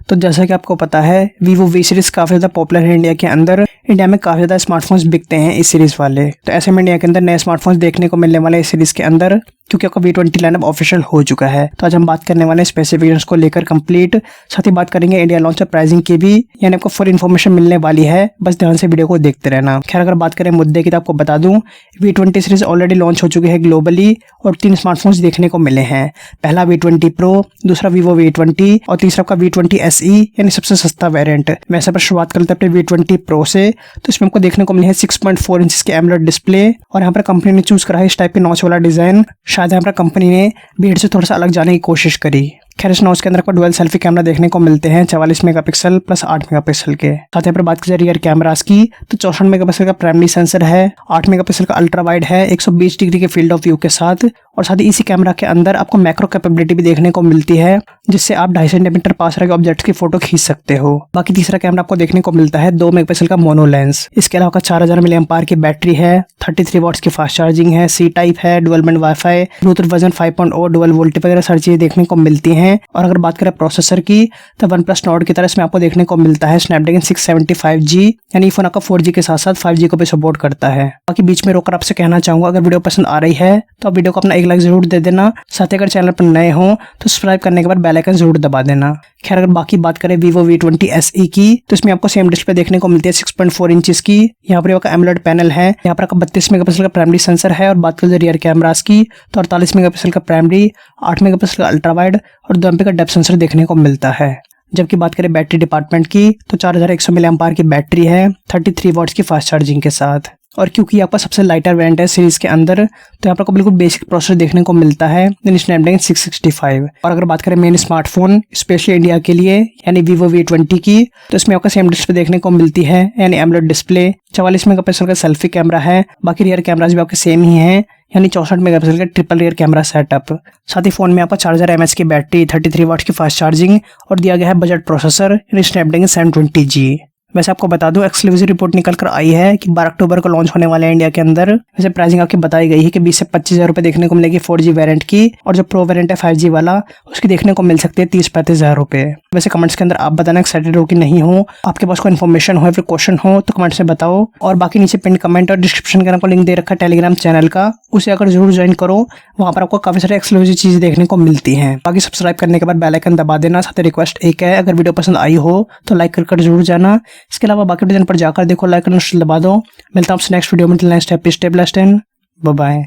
तो जैसा कि आपको पता है Vivo V सीरीज काफी ज्यादा पॉपुलर है इंडिया के अंदर। इंडिया में काफी ज्यादा स्मार्टफोन्स बिकते हैं इस सीरीज वाले। तो ऐसे में इंडिया के अंदर नए स्मार्टफोन्स देखने को मिलने वाले इस सीरीज के अंदर, क्योंकि आपका V20 लाइनअप ऑफिशियल हो चुका है। तो आज हम बात करने वाले हैं स्पेसिफिकेशंस को लेकर कंप्लीट, साथ ही बात करेंगे इंडिया लॉन्च और प्राइसिंग की भी, यानी आपको फुल इन्फॉर्मेशन मिलने वाली है। बस ध्यान से वीडियो को देखते रहना। खैर अगर बात करें मुद्दे की तो आपको बता दूं V20 सीरीज ऑलरेडी लॉन्च हो चुकी है ग्लोबली और 3 स्मार्टफोन्स देखने को मिले हैं। पहला V20 Pro, दूसरा Vivo V20 और तीसरा आपका V20 SE यानी सबसे सस्ता वेरिएंट। वैसे पर शुरुआत करते हैं अपने V20 Pro से। तो इसमें हमको देखने को मिली है 6.4 इंच की एमोलेड डिस्प्ले और यहाँ पर कंपनी ने चूज करा है इस टाइप के नॉच वाला डिजाइन। शायद यहाँ पर कंपनी ने भीड़ से थोड़ा सा अलग जाने की कोशिश करी। खैर इस नॉच के अंदर आपको डुअल सेल्फी कैमरा देखने को मिलते हैं 44 मेगापिक्सल प्लस 8 मेगापिक्सल के। साथ ही पर बात की जाए रियर कैमरास की तो 64 मेगापिक्सल का प्राइमरी सेंसर है, 8 मेगापिक्सल का अल्ट्रा वाइड है 120 डिग्री के फील्ड ऑफ व्यू के साथ। और साथ ही इसी कैमरा के अंदर आपको मैक्रो कैपेबिलिटी भी देखने को मिलती है, जिससे आप 2.5 सेंटीमीटर पास रह के ऑब्जेक्ट्स की फोटो खींच सकते हो। बाकी तीसरा कैमरा आपको देखने को मिलता है 2 मेगापिक्सल का मोनो लेंस। इसके अलावा 4000 mAh की बैटरी है, 33 वॉट्स की फास्ट चार्जिंग है, सी टाइप है, dual band wifi, Bluetooth version 5.0, dual VoLTE वगैरह सारी चीजें देखने को मिलती हैं। और अगर बात करें प्रोसेसर की तो OnePlus Nord की तरह इसमें आपको देखने को मिलता है Snapdragon 675G, यानी फोन आपका 4G के साथ साथ 5G को भी सपोर्ट करता है। बाकी बीच में रोककर आपसे कहना चाहूंगा अगर वीडियो पसंद आ रही है तो आप वीडियो को अपना एक लाइक जरूर दे देना। साथ ही अगर चैनल पर नए हो तो सब्सक्राइब करने के बाद बेल आइकन जरूर दबा देना। खैर अगर बाकी बात करें Vivo V20 SE की तो इसमें आपको सेम डिस्प्ले देखने को मिलती है 6.4 इंचेस की। यहाँ पर आपका एमोलेड पैनल है, यहाँ पर आपका 32 मेगापिक्सल का प्राइमरी सेंसर है। और बात करें रियर कैमरास की तो 48 मेगापिक्सल का प्राइमरी, 8 मेगापिक्सल का अल्ट्रा वाइड और 2 एमपी का डेप्थ सेंसर देखने को मिलता है। जबकि बात करें बैटरी डिपार्टमेंट की तो 4100 mAh की बैटरी है, 33 वॉट्स की फास्ट चार्जिंग के साथ। और क्योंकि आपका सबसे लाइटर वेरिएंट है सीरीज के अंदर तो यहाँ पर आपको बिल्कुल बेसिक प्रोसेसर देखने को मिलता है स्नैपड्रैगन 665। और अगर बात करें मेन स्मार्टफोन स्पेशली इंडिया के लिए यानी Vivo V20 की तो इसमें आपको सेम डिस्प्ले देखने को मिलती है, यानी एमोलेड डिस्प्ले, 44 मेगापिक्सल का सेल्फी कैमरा है। बाकी रियर कैमराज भी आपके सेम ही हैं, यानी 64 मेगापिक्सल का ट्रिपल रियर कैमरा सेटअप। साथ ही फोन में आपको 4000 mAh की बैटरी, 33 वॉट्स की फास्ट चार्जिंग और दिया गया है बजट प्रोसेसर यानी स्नैपड्रैगन 720G। वैसे आपको बता दूं एक्सक्लूसिव रिपोर्ट निकल कर आई है कि 12 अक्टूबर को लॉन्च होने वाले हैं इंडिया के अंदर। वैसे प्राइसिंग आपकी बताई गई है कि 20 से 25,000 रुपए देखने को मिलेगी 4G वेरिएंट की, और जो प्रो वेरिएंट है 5G वाला उसकी देखने को मिल सकती है 30-35,000 रुपए। वैसे कमेंट्स के अंदर आप बताना एक्साइटेड हो कि नहीं हो, आपके पास कोई इन्फॉर्मेशन हो या फिर क्वेश्चन हो तो कमेंट्स में बताओ। और बाकी नीचे पिन कमेंट और डिस्क्रिप्शन के अंदर लिंक दे रखा है टेलीग्राम चैनल का, उसे अगर जरूर ज्वाइन करो, वहां पर आपको काफी सारे एक्सक्लूसिव चीजें देखने को मिलती हैं। बाकी सब्सक्राइब करने के बाद बेल आइकन दबा देना। साथ ही रिक्वेस्ट एक है, अगर वीडियो पसंद आई हो तो लाइक कर जरूर जाना। इसके अलावा बाकी पर जाकर देखो, लाइक करना दबा दो। मिलता हूं आपसे नेक्स्ट वीडियो में। Till next time, stay blessed and bye bye.